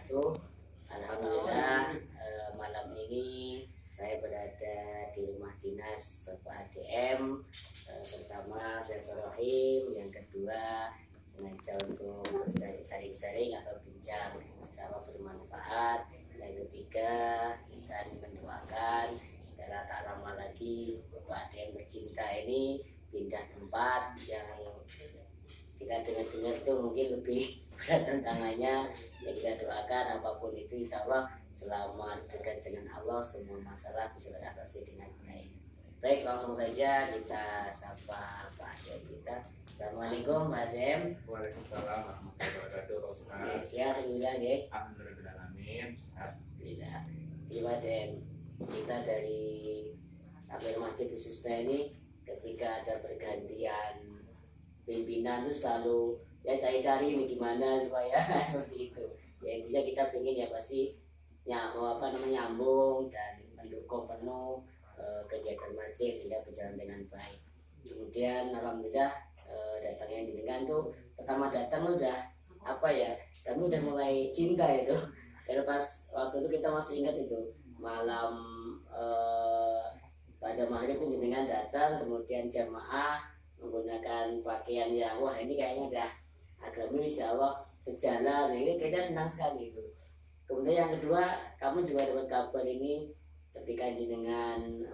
wabarakatuh. Alhamdulillah malam ini saya berada di rumah dinas Bapak ADM. Pertama Rahim, yang kedua sengaja untuk sharing-sharing atau bincang sama bermanfaat. Yang ketiga kita mendoakan karena tak lama lagi Bapak ADM bercinta ini pindah tempat yang kita dengar-dengar itu mungkin lebih berat tantangannya. Ya kita doakan apapun itu insya Allah selama dekat dengan Allah semua masalah bisa teratasi dengan baik. Baik, langsung saja kita sapa Pak Adem kita. Assalamualaikum Pak Adem. Waalaikumsalam warahmatullahi wabarakatuh. Siap, alhamdulillah ya. Alhamdulillah, amin. Alhamdulillah. Pak Adem, kita dari Amir Masjid khususnya ini ketika ada pergantian pimpinan itu selalu ya saya cari ini gimana supaya seperti itu ya, intinya kita pengen ya pasti nyambung dan mendukung penuh kegiatan masjid sehingga berjalan dengan baik. Kemudian alhamdulillah datangnya jenengan tuh pertama datang udah apa ya, kami udah mulai cinta itu karena pas waktu itu kita masih ingat itu malam pada maghrib pun jenengan datang, kemudian jamaah menggunakan pakaian yang wah ini kayaknya udah agama insya Allah sejalan, ini kita senang sekali itu. Kemudian yang kedua, kamu juga dapat kabar ini ketika jenengan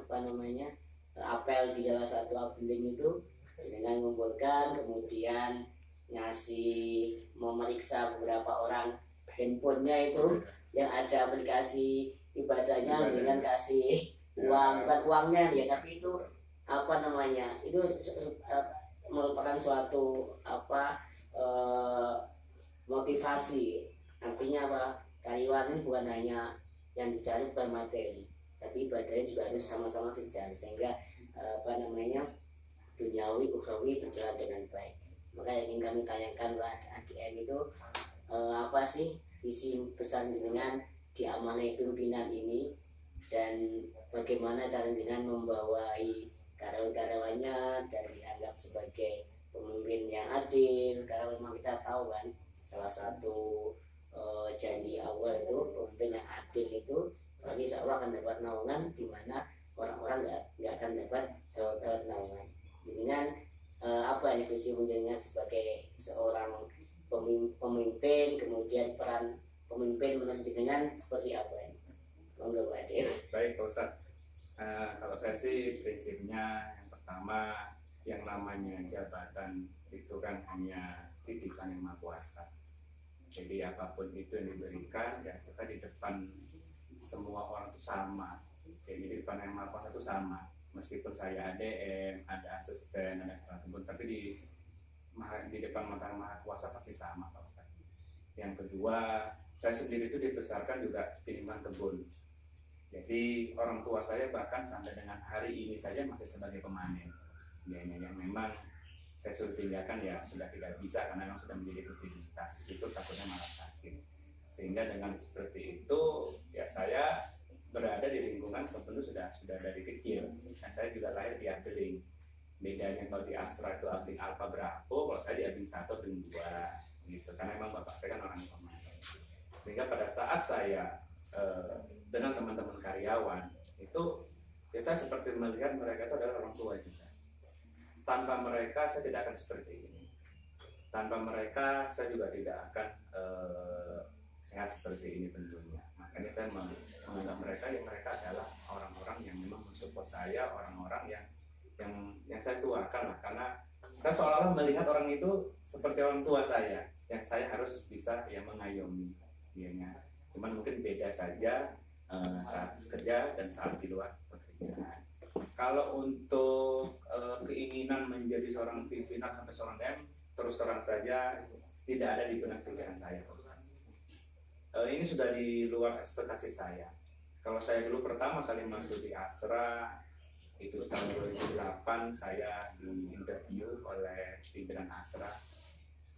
apel di salah satu abdeling itu jenengan mengumpulkan, kemudian ngasih memeriksa beberapa orang handphonenya itu yang ada aplikasi ibadahnya dengan kasih uang, bukan uangnya ya tapi itu itu merupakan suatu motivasi. Artinya apa, karyawan ini bukan hanya yang dicari bukan materi tapi ibadahnya juga harus sama-sama sejalan sehingga duniawi ukhrawi berjalan dengan baik. Maka yang ingin kami tanyakan buat ADM itu apa sih visi besar jenengan di amanah pimpinan ini dan bagaimana cara jenengan membawai karyawan-karyawannya dan dianggap sebagai pemimpin yang adil, karena memang kita tahu kan salah satu janji Allah itu pemimpin yang adil itu pasti insya Allah akan dapat naungan di mana orang-orang nggak akan dapat naungan. Jenengan apa ini visi menjadinya sebagai seorang pemimpin, kemudian peran pemimpin menurut jenengan seperti apa ini? Monggo Pak Adil. Baik Pak Ustadz. Kalau saya sih prinsipnya yang pertama yang namanya jabatan itu kan hanya titipan yang Maha Kuasa. Jadi apapun itu yang diberikan ya kita di depan semua orang itu sama. Jadi di depan yang Maha Kuasa itu sama. Meskipun saya ADM, ada asisten, ada teman, tapi di depan mata Maha Kuasa pasti sama Pak Ustadz. Yang kedua, saya sendiri itu dibesarkan juga di lingkungan kebun. Jadi orang tua saya bahkan sampai dengan hari ini saja masih sebagai pemanen. Yang memang saya suruh tinggalkan ya sudah tidak bisa karena memang sudah menjadi rutinitas. Itu takutnya malah sakit. Sehingga dengan seperti itu ya saya berada di lingkungan kebun sudah dari kecil. Dan saya juga lahir di Abdeling. Bedanya kalau di Astra itu Abdeling Alfa Bravo, kalau saya di Abdeling 1 dan 2 gitu. Karena memang bapak saya kan orang pemanen. Sehingga pada saat saya dengan teman-teman karyawan itu ya saya seperti melihat mereka itu adalah orang tua juga. Tanpa mereka saya tidak akan seperti ini. Tanpa mereka saya juga tidak akan sehat seperti ini tentunya. Makanya saya menganggap mereka adalah orang-orang yang memang mensupport saya, orang-orang yang saya tuakan lah, karena saya seolah-olah melihat orang itu seperti orang tua saya yang saya harus bisa mengayomi dianya. Cuman mungkin beda saja saat kerja dan saat di luar pekerjaan. Kalau untuk keinginan menjadi seorang pimpinan sampai seorang DM, terus terang saja tidak ada di benak pikiran saya. Ini sudah di luar ekspektasi saya. Kalau saya dulu pertama kali masuk di Astra itu tahun 2008 saya diinterview oleh pimpinan Astra.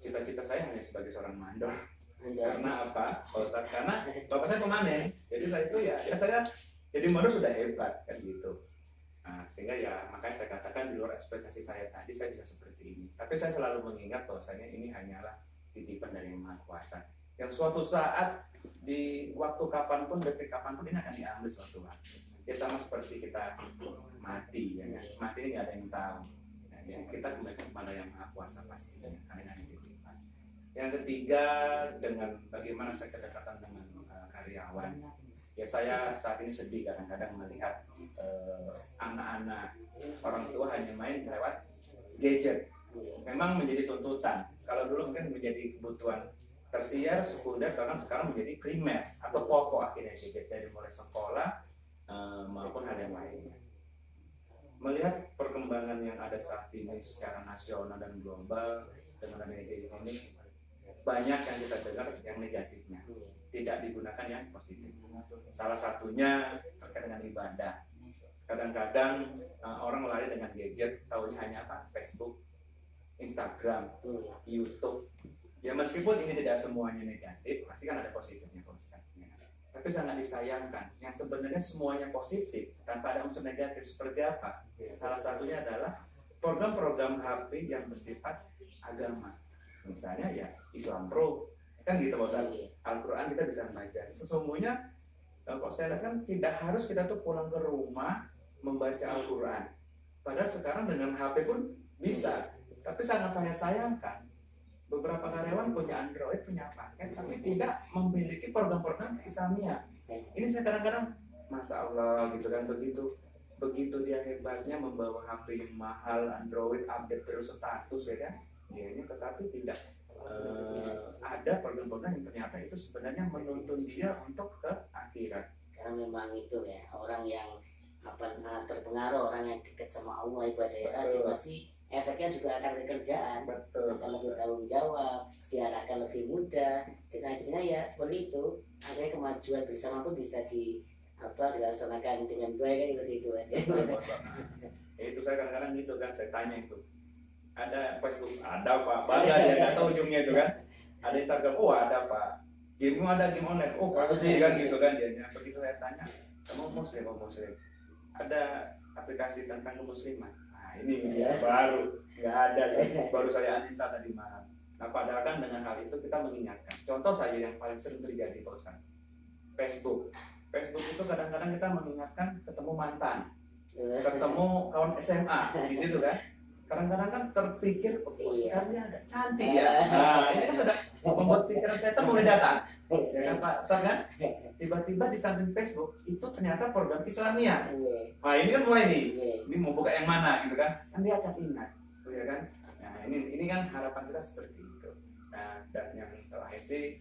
Cita-cita saya hanya sebagai seorang mandor. Karena apa? Karena bapak saya pemanen, jadi saya itu ya saya jadi mandor sudah hebat kan gitu. Nah, sehingga ya makanya saya katakan di luar ekspektasi saya tadi saya bisa seperti ini. Tapi saya selalu mengingat bahwasanya ini hanyalah titipan dari Yang Maha Kuasa. Yang suatu saat di waktu kapanpun, detik kapanpun ini akan diambil suatu waktu. Ya sama seperti kita mati, ya kan? Mati ini nggak ada yang tahu. Nah, ya, kita kembali kepada yang Maha Kuasa pastinya. Yang ketiga, dengan bagaimana saya kedekatan dengan karyawan. Ya saya saat ini sedih kadang-kadang melihat anak-anak orang tua hanya main lewat gadget. Memang menjadi tuntutan. Kalau dulu mungkin menjadi kebutuhan tersier, sekunder, bahkan sekarang menjadi primer atau pokok akhirnya gadget dari mulai sekolah maupun hal yang lainnya. Melihat perkembangan yang ada saat ini secara nasional dan global dengan adanya gadget ini, banyak yang kita dengar yang negatifnya, tidak digunakan yang positif. Salah satunya terkait dengan ibadah. Kadang-kadang orang lari dengan gadget, tahunya hanya apa? Facebook, Instagram, YouTube. Ya meskipun ini tidak semuanya negatif, pasti kan ada positifnya, tapi sangat disayangkan yang sebenarnya semuanya positif tanpa ada unsur negatif. Seperti apa? Salah satunya adalah program-program HP yang bersifat agama. Misalnya ya Islam Pro, kan gitu Pak Ustaz. Al-Quran kita bisa membaca. Sesungguhnya kalau saya lihat kan tidak harus kita tuh pulang ke rumah membaca Al-Quran. Padahal sekarang dengan HP pun bisa. Tapi sangat saya sayangkan beberapa karyawan punya Android, punya paket, tapi tidak memiliki program-program Islamia. Ini saya kadang-kadang, Masya Allah gitu kan, begitu dia hebatnya membawa HP yang mahal, Android update terus status ya kan, ini tetapi tidak ada program-program yang ternyata itu sebenarnya menuntun dia untuk ke akhirat. Karena memang itu ya, orang yang sangat berpengaruh, orang yang dekat sama Allah, ibadahnya rajin, pasti efeknya juga akan kerjaan, akan lebih tanggung jawab, diarahkan lebih mudah, dan akhirnya ya seperti itu, akhirnya kemajuan bersama pun bisa dilaksanakan dengan baik, seperti itu aja. Itu saya kadang-kadang gitu kan, saya tanya itu, ada Facebook, ada Pak, bangga dia nggak tahu ujungnya itu kan, ada Instagram, oh ada Pak, game ada game online, oh pasti kan gitu kan dia. Begitu saya tanya, kamu muslim, ada aplikasi tentang kemusliman. Ini baru nggak ada, baru saya uninstall tadi malam. Nah padahal kan dengan hal itu kita mengingatkan. Contoh saja yang paling sering terjadi Pak Ustaz, Facebook itu kadang-kadang kita mengingatkan ketemu mantan, ketemu kawan SMA di situ kan. Kadang-kadang kan terpikir, oh sekarang dia agak cantik ya. Nah ini kan sudah membuat pikiran saya mulai datang, ya kan Pak Ustaz kan? Tiba-tiba di samping Facebook itu ternyata program Islamia. Nah ini kan mulai nih, ini mau buka yang mana gitu kan? Kan dia akan ingat, ya kan? Nah ini kan harapan kita seperti itu. Nah dan yang terakhir sih,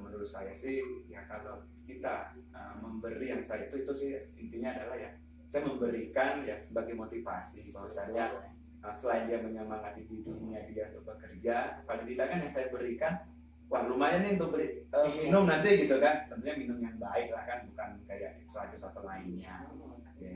menurut saya sih ya kalau kita memberi yang saya itu sih intinya adalah ya saya memberikan ya sebagai motivasi bahwasanya selain dia menyemangati di dunia dia untuk bekerja, paling tidak kan yang saya berikan, wah lumayan nih untuk beli minum nanti gitu kan, tentunya minum yang baik lah kan, bukan kayak selanjut atau lainnya ya.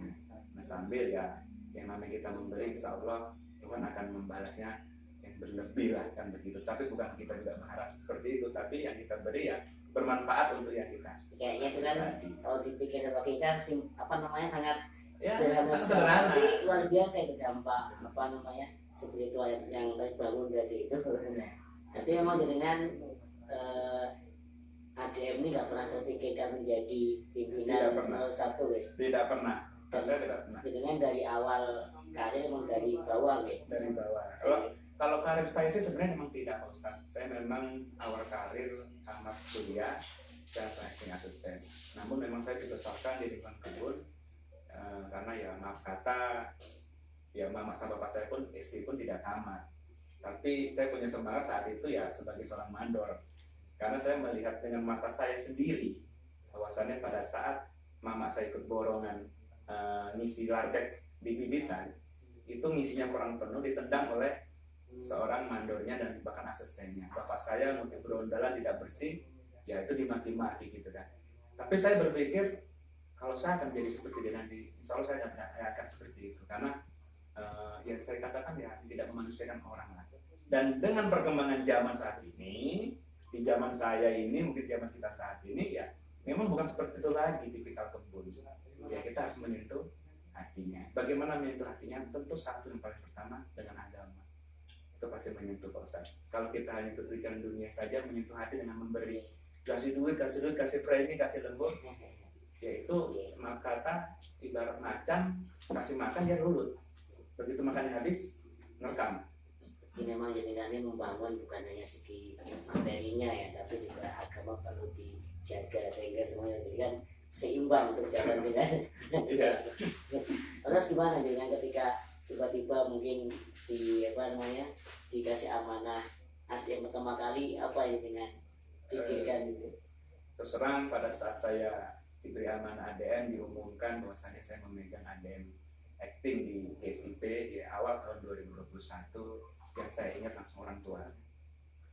Nah sambil ya yang namanya kita memberi, insya Allah Tuhan akan membalasnya yang berlebih lah kan begitu. Tapi bukan kita juga berharap seperti itu, tapi yang kita beri ya bermanfaat untuk yang kita. Kayaknya kan kalau dipikir logika sangat ya, sederhana, tapi luar biasa itu dampak spiritual yang terbangun dari itu. Jadi memang jaringan ADM ini nggak pernah terpikirkan menjadi pimpinan satu ya? Tidak pernah. Saya tidak pernah. Jaringan dari awal karir memang dari bawah ya? Dari bawah. Kalau karir saya sih sebenarnya memang tidak Pak Ustaz. Saya memang awal karir tamat kuliah dan saya punya asisten. Namun memang saya dibesarkan di lingkungan kebun karena ya maaf kata ya mama sama bapak saya pun SD pun tidak tamat. Tapi saya punya semangat saat itu ya sebagai seorang mandor. Karena saya melihat dengan mata saya sendiri bahwasannya pada saat mama saya ikut borongan ngisi lardek di bibitan, itu ngisinya kurang penuh ditendang oleh seorang mandornya dan bahkan asistennya. Bapak saya mungkin berondalan tidak bersih, ya itu dimaki-maki gitu kan. Tapi saya berpikir kalau saya akan jadi seperti dia nanti, insya Allah saya akan seperti itu. Karena yang saya katakan ya tidak memanusiakan orang lah. Dan dengan perkembangan zaman saat ini, di zaman saya ini, mungkin zaman kita saat ini ya memang bukan seperti itu lagi tipikal kebun. Ya kita harus menyentuh hatinya. Bagaimana menyentuh hatinya? Tentu satu yang paling pertama dengan agama. Itu pasti menyentuh Pak Ustaz. Kalau kita hanya berpikiran dunia saja, menyentuh hati dengan memberi. kasih duit, kasih premi, kasih lembut, yaitu kata ibarat macan kasih makan dia lulut, begitu makannya habis ngerekam. Ini memang jadinya membangun bukan hanya segi materinya ya, tapi juga agama perlu dijaga sehingga semuanya kan seimbang untuk jalan dengan. Terus gimana dengan ketika tiba-tiba mungkin dikasih amanah ada yang pertama kali apa yang dengan pikirkan gitu? Terus terang pada saat saya diberi amanah ADM diumumkan bahwasanya saya memegang ADM acting di GSIP di awal tahun 2021. Yang saya ingat langsung orang tua.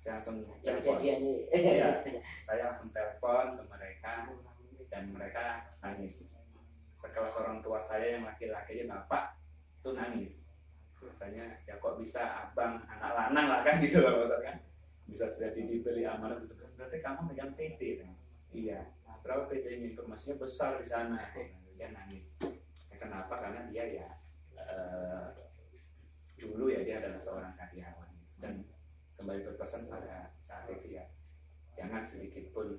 Saya langsung telepon. Ya, saya langsung telepon ke mereka dan mereka nangis. Sekelas orang tua saya yang laki-laki bapak itu nangis. Biasanya ya kok bisa abang anak lanang lah kan gitu loh maksudnya. Bisa sudah diberi amanah gitu. Berarti kamu megang PT kan? Iya. Berapa PT-nya? Informasinya besar di sana. Dia nangis. Ya, kenapa? Karena dia ya dulu ya dia adalah seorang karyawan dan kembali berpesan pada saat itu ya jangan sedikit pun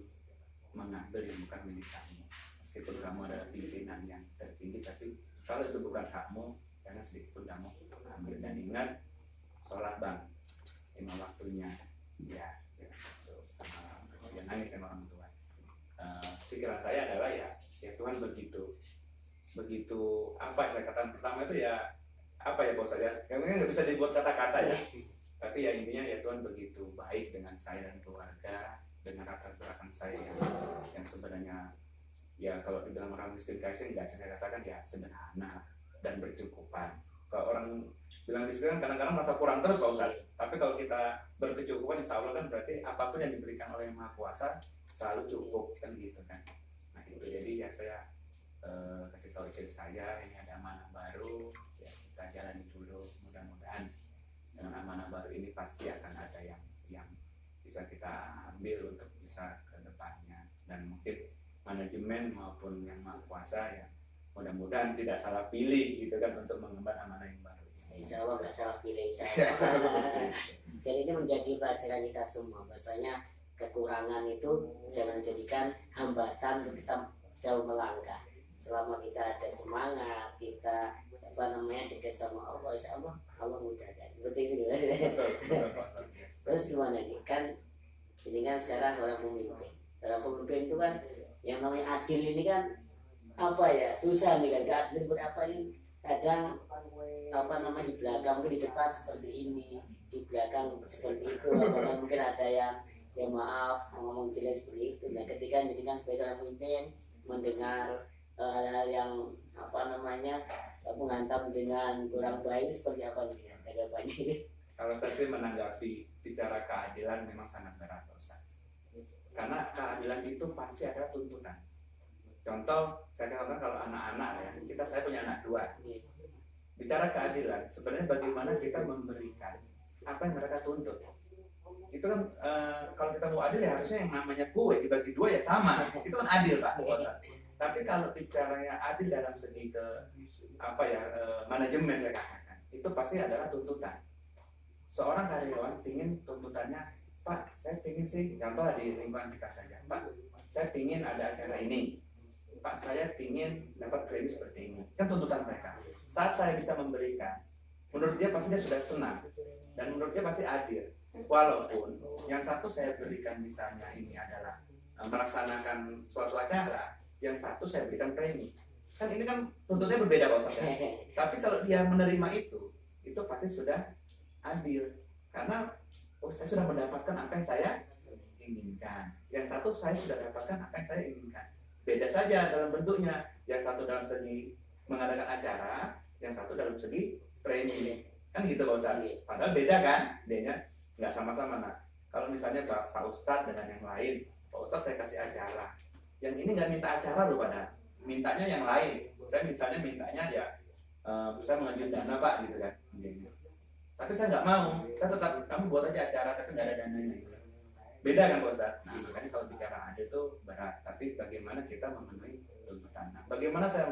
mengambil yang bukan milik kamu meskipun kamu adalah pimpinan yang tertinggi tapi kalau itu bukan hakmu jangan sedikit pun kamu ambil dan ingat sholat bang 5 waktunya ya jangan nangis sama orang tua. Pikiran saya adalah ya Tuhan begitu apa saya katakan pertama itu ya apa ya bos saya kami nggak bisa dibuat kata-kata ya tapi ya intinya ya Tuhan begitu baik dengan saya dan keluarga dengan latar belakang saya yang sebenarnya ya kalau dibilang orang miskin kasih nggak saya katakan ya sederhana dan berkecukupan. Kalau orang bilang miskin kadang-kadang merasa kurang terus Pak Ustadz, tapi kalau kita berkecukupan insya Allah kan berarti apapun yang diberikan oleh Yang Maha Kuasa selalu cukup kan gitu kan. Nah itu jadi ya saya kasih tahu istri saya ini ada amanah baru ya kita jalani dulu mudah-mudahan dengan amanah baru ini pasti akan ada yang bisa kita ambil untuk bisa ke depannya dan mungkin manajemen maupun Yang Maha Kuasa ya mudah-mudahan tidak salah pilih gitu kan untuk mengemban amanah yang baru. Insya Allah nggak salah pilih insya Allah. Jadi ini menjadi pelajaran kita semua bahwasanya kekurangan itu jangan jadikan hambatan untuk kita jauh melangkah. Selama kita ada semangat, kita dekat sama Allah, insya Allah Allah mudahkan. Seperti itu. Terus gimana nih? Kan ini kan sekarang seorang pemimpin. Seorang pemimpin itu kan yang namanya adil ini kan apa ya susah nih kan. Adil seperti apa ini? Kadang di belakang mungkin di depan seperti ini, di belakang seperti itu. Apakah mungkin ada yang ya maaf ngomong jelek seperti itu. Nah ketika jadikan sebagai seorang pemimpin mendengar hal-hal yang menghantam dengan kurang baik seperti apa nih tanggapannya? Kalau saya sih menanggapi bicara keadilan memang sangat berat Ustaz. Karena keadilan itu pasti ada tuntutan. Contoh saya katakan kalau anak-anak ya saya punya anak 2. Bicara keadilan sebenarnya bagaimana kita memberikan apa yang mereka tuntut. Itu kan kalau kita mau adil ya harusnya yang namanya kue dibagi 2 ya sama. Itu kan adil Pak. Tapi kalau bicaranya adil dalam segi manajemen saya katakan, itu pasti adalah tuntutan. Seorang karyawan ingin tuntutannya, Pak, saya ingin sih, contoh di lingkungan kita saja, Pak, saya ingin ada acara ini, Pak, saya ingin dapat premi seperti ini. Kan tuntutan mereka. Saat saya bisa memberikan, menurut dia pasti dia sudah senang dan menurut dia pasti adil. Walaupun yang satu saya berikan misalnya ini adalah melaksanakan suatu acara, yang satu saya berikan premi. Kan ini kan tuntutannya berbeda Pak Ustaz. Tapi kalau dia menerima itu pasti sudah adil. Karena saya sudah mendapatkan apa yang saya inginkan. Yang satu saya sudah dapatkan apa yang saya inginkan. Beda saja dalam bentuknya. Yang satu dalam segi mengadakan acara, yang satu dalam segi premi. Kan gitu Pak Ustaz. Padahal beda kan? Bedanya nggak sama-sama. Nah, kalau misalnya Pak Ustadz dengan yang lain, Pak Ustadz saya kasih acara. Yang ini nggak minta acara loh padahal, mintanya yang lain. Saya misalnya mintanya ya, saya mengajukan dana Pak gitu kan. Tapi saya nggak mau, saya tetap kamu buat aja acara tapi nggak ada dananya. Beda kan Pak Ustadz? Nah makanya kalau bicara adil itu berat. Tapi bagaimana kita memenuhi tuntutan? Nah, bagaimana saya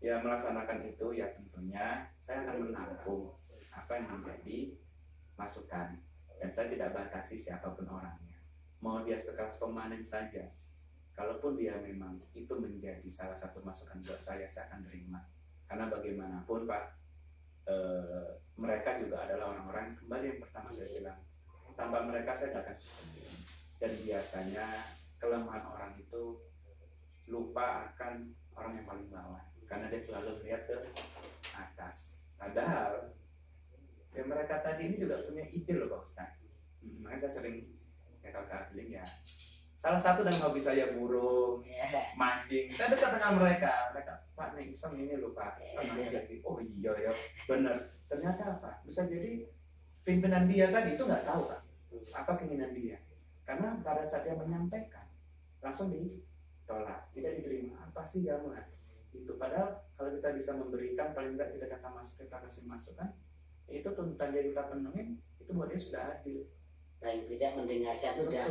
melaksanakan itu? Ya tentunya saya akan menampung apa yang menjadi masukan dan saya tidak batasi siapapun orangnya. mau dia sekelas pemanen saja, kalaupun dia memang itu menjadi salah satu masukan buat saya akan terima. Karena bagaimanapun Pak, mereka juga adalah orang-orang, kembali yang pertama saya bilang, tanpa mereka saya tidak akan sukses. Dan biasanya kelemahan orang itu lupa akan orang yang paling bawah, karena dia selalu melihat ke atas. Padahal ya mereka tadi ini juga punya ide loh Pak Ustadz. Makanya saya sering traveling ya. Salah satu dari hobi saya burung, mancing. Saya dekat dengan mereka. Pak nih Islam ini loh Pak. Oh iya ya, benar. Ternyata apa? Bisa jadi pimpinan dia tadi itu nggak tahu Pak apa keinginan dia. Karena pada saat dia menyampaikan langsung ditolak, tidak diterima. Apa sih kamu? Itu padahal kalau kita bisa memberikan, paling tidak kita kasih masukan, itu tuntutan dia kita penuhin, itu buat dia sudah adil. Paling tidak mendengarkan itu udah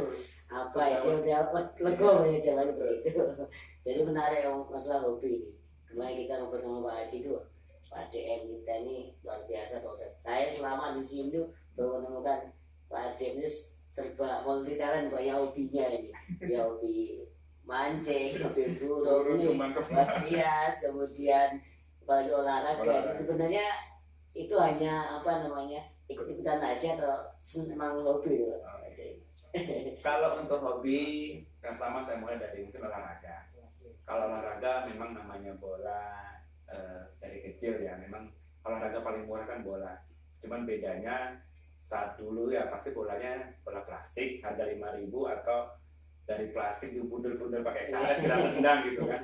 apa Betul. itu udah lego ya jalan begitu. Jadi menarik masalah hobi ini. Kemarin kita ngobrol sama Pak Haji itu, Pak DM kita ini luar biasa Pak Ustadz. Saya selama di sini baru menemukan Pak DM ini serba multi talent banyak hobinya ini. Ya hobi mancing, hobi burung ini, buat hias, kemudian apalagi olahraga. Itu sebenarnya itu hanya apa namanya ikut-ikutan aja atau memang hobi loh. Kalau untuk hobi, pertama saya mulai dari mungkin olahraga. Kalau olahraga memang namanya bola dari kecil ya, memang olahraga paling murah kan bola. Cuman bedanya saat dulu ya pasti bolanya bola plastik harga 5.000 atau dari plastik dibundel-bundel pakai karet kita tendang gitu kan.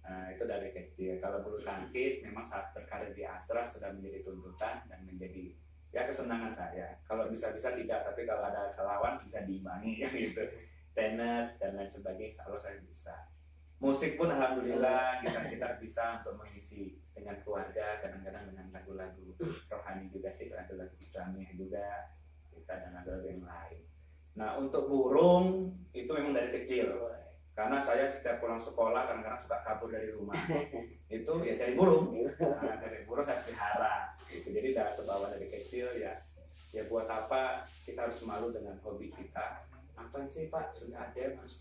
Nah, itu dari kecil. Kalau bulu tangkis memang saat berkarir di Astra sudah menjadi tuntutan dan menjadi ya kesenangan saya. Kalau bisa-bisa tidak, tapi kalau ada lawan bisa diimbangi gitu. Tenis dan lain sebagainya, kalau saya bisa. Musik pun alhamdulillah kita bisa untuk mengisi dengan keluarga, kadang-kadang dengan lagu-lagu rohani juga sih, lagu-lagu Islamnya juga kita dan lagu-lagu yang lain. Nah untuk burung itu memang dari kecil. Karena saya setiap pulang sekolah kadang-kadang suka kabur dari rumah. Itu ya cari burung. Nah, dari burung saya pelihara. Gitu. Jadi udah kebawa dari kecil ya buat apa kita harus malu dengan hobi kita. Apa sih Pak, sudah ada yang harus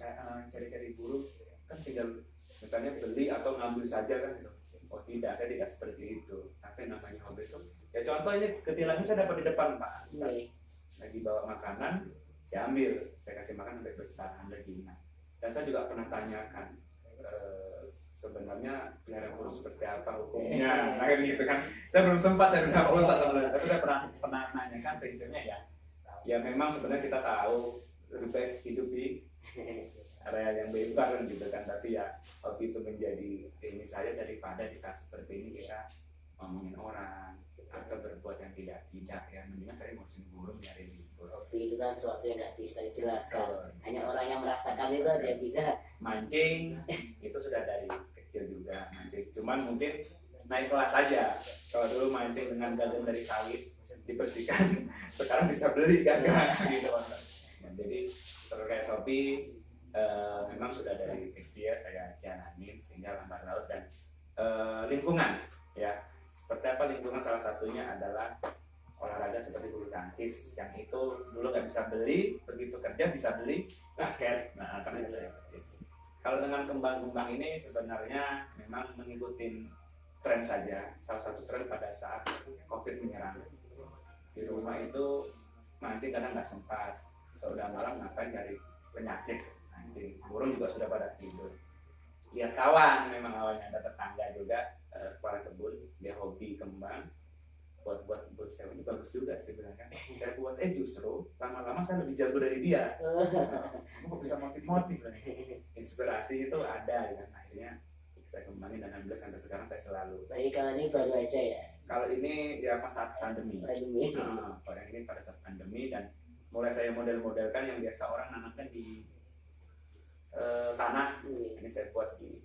cari-cari burung, kan tinggal misalnya beli atau ngambil saja kan gitu. Oh tidak, saya tidak seperti itu. Tapi namanya hobi itu ya contoh ini ketilannya saya dapat di depan Pak. Lagi bawa makanan, saya ambil, saya kasih makan sampai besar, ambil jinak. Dan saya juga pernah tanyakan sebenarnya pelihara burung seperti apa hukumnya, nah gitu kan. Saya belum sempat cari sama Ustaz sebenarnya, tapi saya pernah nanyakan prinsipnya ya memang sebenarnya kita tahu lebih baik hidup di area yang bebas kan gitu kan, tapi ya hobi itu menjadi ini saya daripada di saat seperti ini kita ngomongin orang atau berbuat yang tidak ya mendingan saya ngurusin burung nyari libur. Hobi itu kan sesuatu yang nggak bisa dijelaskan, hanya orang yang merasakan itu aja bisa. Mancing itu sudah dari kecil juga mancing, cuman mungkin naik kelas saja. Kalau dulu mancing dengan gagang dari sawit dibersihkan, sekarang bisa beli gagang gitu. Nah, jadi terkait hobi memang sudah dari kecil saya jalanin sehingga lambat laut dan lingkungan ya. Seperti apa lingkungan, salah satunya adalah olahraga seperti bulu tangkis yang itu dulu nggak bisa beli, begitu kerja bisa beli raket. Nah kan itu. Kalau dengan kembang-kembang ini sebenarnya memang mengikuti tren saja. Salah satu tren pada saat COVID menyerang di rumah itu mancing kadang nggak sempat. Kalau udah malam ngapain cari penyakit mancing. Burung juga sudah pada tidur. Lihat kawan, memang awalnya ada tetangga juga kepala kebun, dia hobi kembang. Buat saya ini bagus juga sih sebenarnya. Saya buat justru lama-lama saya lebih jago dari dia. Kok bisa motif-motif lah. Inspirasi itu ada ya kan. Akhirnya saya kembangin dan alhamdulillah sampai sekarang saya selalu. Tapi kalau ini baru aja ya. Kalau ini ya pas saat pandemi. Kalau yang ini pada saat pandemi dan mulai saya model-modelkan yang biasa orang nanamkan di tanah. Ini saya buat di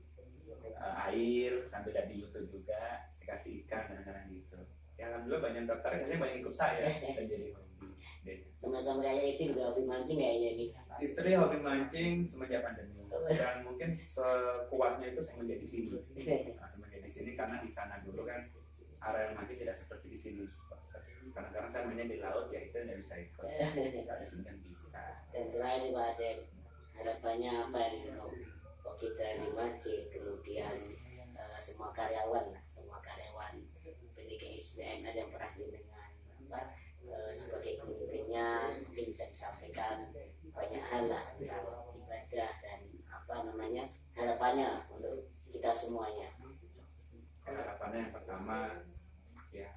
air sambil lihat di YouTube juga. Saya kasih ikan kadang-kadang gitu. Ya alhamdulillah banyak tertarik, hanya banyak ikut saya jadi hobi. Sama-sama kayak istri juga hobi mancing kayaknya ini. Istri hobi mancing semenjak pandemi dan mungkin sekuatnya itu semenjak di sini. Nah, semenjak di sini karena di sana dulu kan area mandi tidak seperti di sini. Kadang-kadang saya mainnya di laut, ya istri nggak bisa ikut. Kalau di sini kan bisa. Dan terakhir nih Pak Aceh, harapannya apa nih untuk kita di masjid, kemudian semua karyawan lah, semua karyawan PDKSBM ada yang pernah dengan apa sebagai pemimpinnya, mungkin bisa disampaikan banyak hal lah tentang ibadah dan apa namanya harapannya untuk kita semuanya. Harapannya yang pertama ya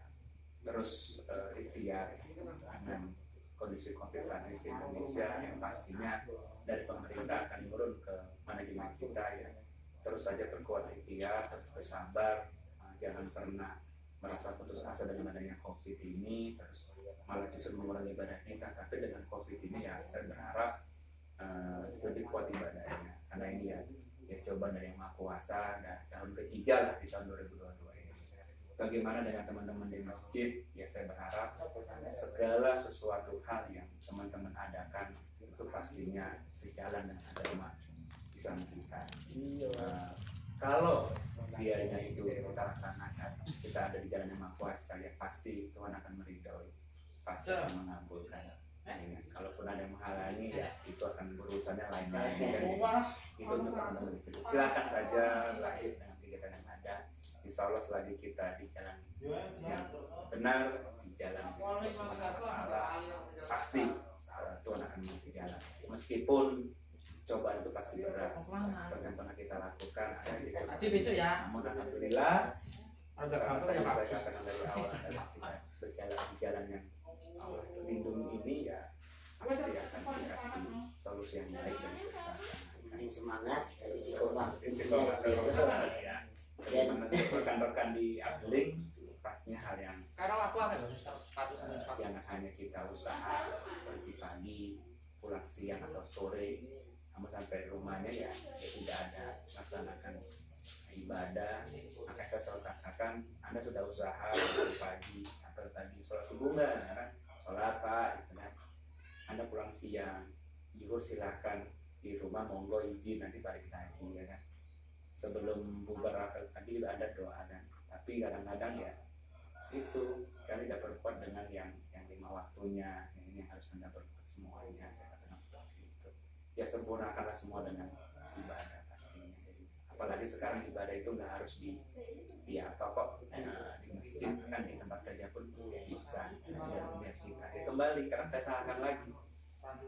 terus ikhtiar dengan kondisi COVID saat ini di Indonesia, yang pastinya dari pemerintah akan turun ke manajemen kita ya, terus saja berkuat ikhtiar, terus bersabar, jangan pernah merasa putus asa dengan adanya COVID ini, terus malah justru mengurangi ibadah kita. Tapi dengan COVID ini ya saya berharap lebih kuat ibadahnya, karena ini ya cobaan dari Yang Maha Kuasa, dan tahun ketiga lah di tahun 2022 ini. Bagaimana dengan teman-teman di masjid? Ya saya berharap segala sesuatu hal yang teman-teman adakan itu pastinya sejalan dengan agama Islam kita. Kalau biayanya itu kita laksanakan, kita ada di jalan Yang Maha Kuasa, ya pasti Tuhan akan meridhoi, pasti akan mengabulkan. Kalaupun ada yang menghalangi, ya itu akan berurusannya lain lagi. Itu untuk teman-teman. Silakan saja berakhir dengan kegiatan yang ada. Insya Allah selagi kita di jalan yang benar, di jalan pasti Tuhan akan mengasih jalan. Meskipun cobaan itu pasti berat, seperti yang pernah kita lakukan. Namun alhamdulillah, yang saya katakan dari awal adalah kita berjalan di jalan yang Allah lindungi ini, ya pasti akan dikasih solusi yang baik dan Ini semangat dan istiqomah. Ya. Bagaimana rekan-rekan di Abling, pastinya hal yang jangan hanya kita usaha pergi pagi, pulang siang atau sore, namun sampai rumahnya ya tidak ada melaksanakan ibadah. Maka saya selalu katakan, Anda sudah usaha pagi atau tadi sholat subuh nggak, kan? Sholat Pak, gitu kan? Anda pulang siang, zuhur silakan, di rumah monggo izin nanti balik lagi, ya kan? Sebelum bubar tadi juga ada doa, kan? Tapi kadang-kadang ya itu kami tidak berbuat dengan yang 5 waktunya. Ini harus Anda berbuat semuanya, saya katakan seperti itu. Ya sempurnakanlah semua dengan ibadah pastinya. Jadi, apalagi sekarang ibadah itu nggak harus di apa kok, di masjid, kan di tempat kerja pun bisa. Lihat kita ya kembali, karena saya salahkan lagi,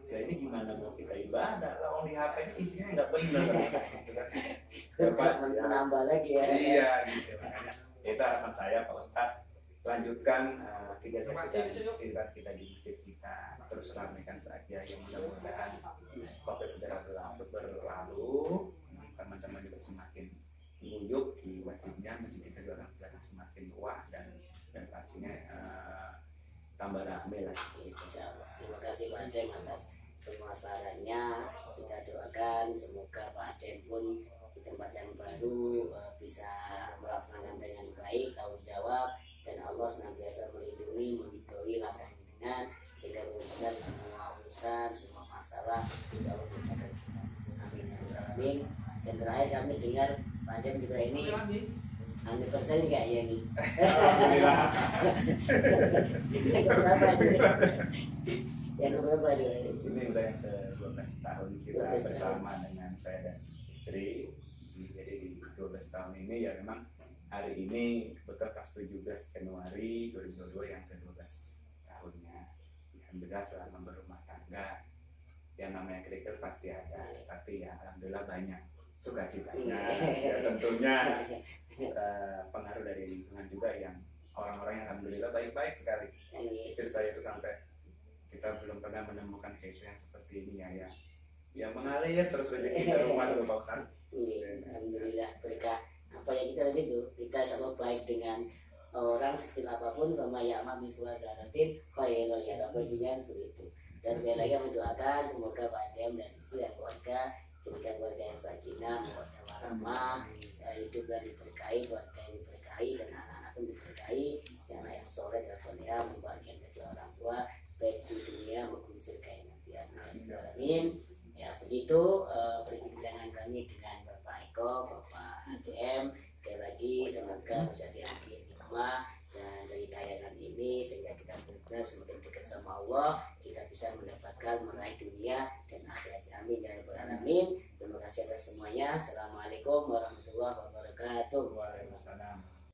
ya ini gimana mau kita ibadah lah, di HP ini isinya nggak benar, gitu kan? Ya pasti menambah lagi ya. Iya gitu, makanya itu harapan saya Pak Ustadz, lanjutkan kegiatan kita di masjid kita, terus ramaikan saja, yang mudah-mudahan COVID segera berlalu, teman-teman juga semakin guyup di masjidnya, masjid kita juga akan semakin luas dan pastinya tambah ramai lah. Insyaallah. Terima kasih Pak Adem atas semua sarannya. Kita doakan semoga Pak Adem pun di tempat yang baru bisa melaksanakan dengan baik tanggung jawab, dan Allah senantiasa melindungi, meridhoi langkah jenengan sehingga benar-benar semua urusan, semua masalah kita mudahkan semua. Amin ya rabbal alamin. Dan terakhir kami dengar Pak Adem juga ini anniversary kayaknya nih. Alhamdulillah. Yang berapa dia? Ini udah yang ke-12 tahun kita bersama dengan saya dan istri. Jadi di 12 tahun ini ya memang hari ini kebetulan pas 17 Januari 2022 yang ke-12 tahunnya. Alhamdulillah selama berumah tangga yang namanya kerikil pasti ada, tapi ya alhamdulillah banyak sukacitanya. Ya tentunya pengaruh dari lingkungan juga, yang orang-orang yang alhamdulillah baik-baik sekali. Istri saya itu sampai kita belum pernah menemukan kehidupan seperti ini ya mengalir terus rezeki ke rumah tuh Pak Ustadz. Alhamdulillah berkah apa yang kita lihat itu, kita selalu baik dengan orang sekecil apapun, sama ya mami keluarga tim khairul ya kuncinya seperti itu. Dan sekali lagi kami doakan semoga Pak Adem dan istri dan keluarga jadikan keluarga yang sakinah, mawaddah warahmah, hidup yang diberkahi, keluarga yang diberkahi, dan anak-anak pun diberkahi, anak yang soleh dan soleha, membahagiakan kedua orang tua baik di dunia maupun di surga yang nanti. Amin. Ya begitu perbincangan kami dengan Bapak Eko, Bapak ADM. Sekali lagi semoga bisa diampuni Allah sehingga kita benar-benar semakin dekat sama Allah, kita bisa mendapatkan meraih dunia dan akhirat. Amin ya rabbal alamin. Terima kasih atas semuanya. Assalamualaikum warahmatullahi wabarakatuh. Waalaikumsalam.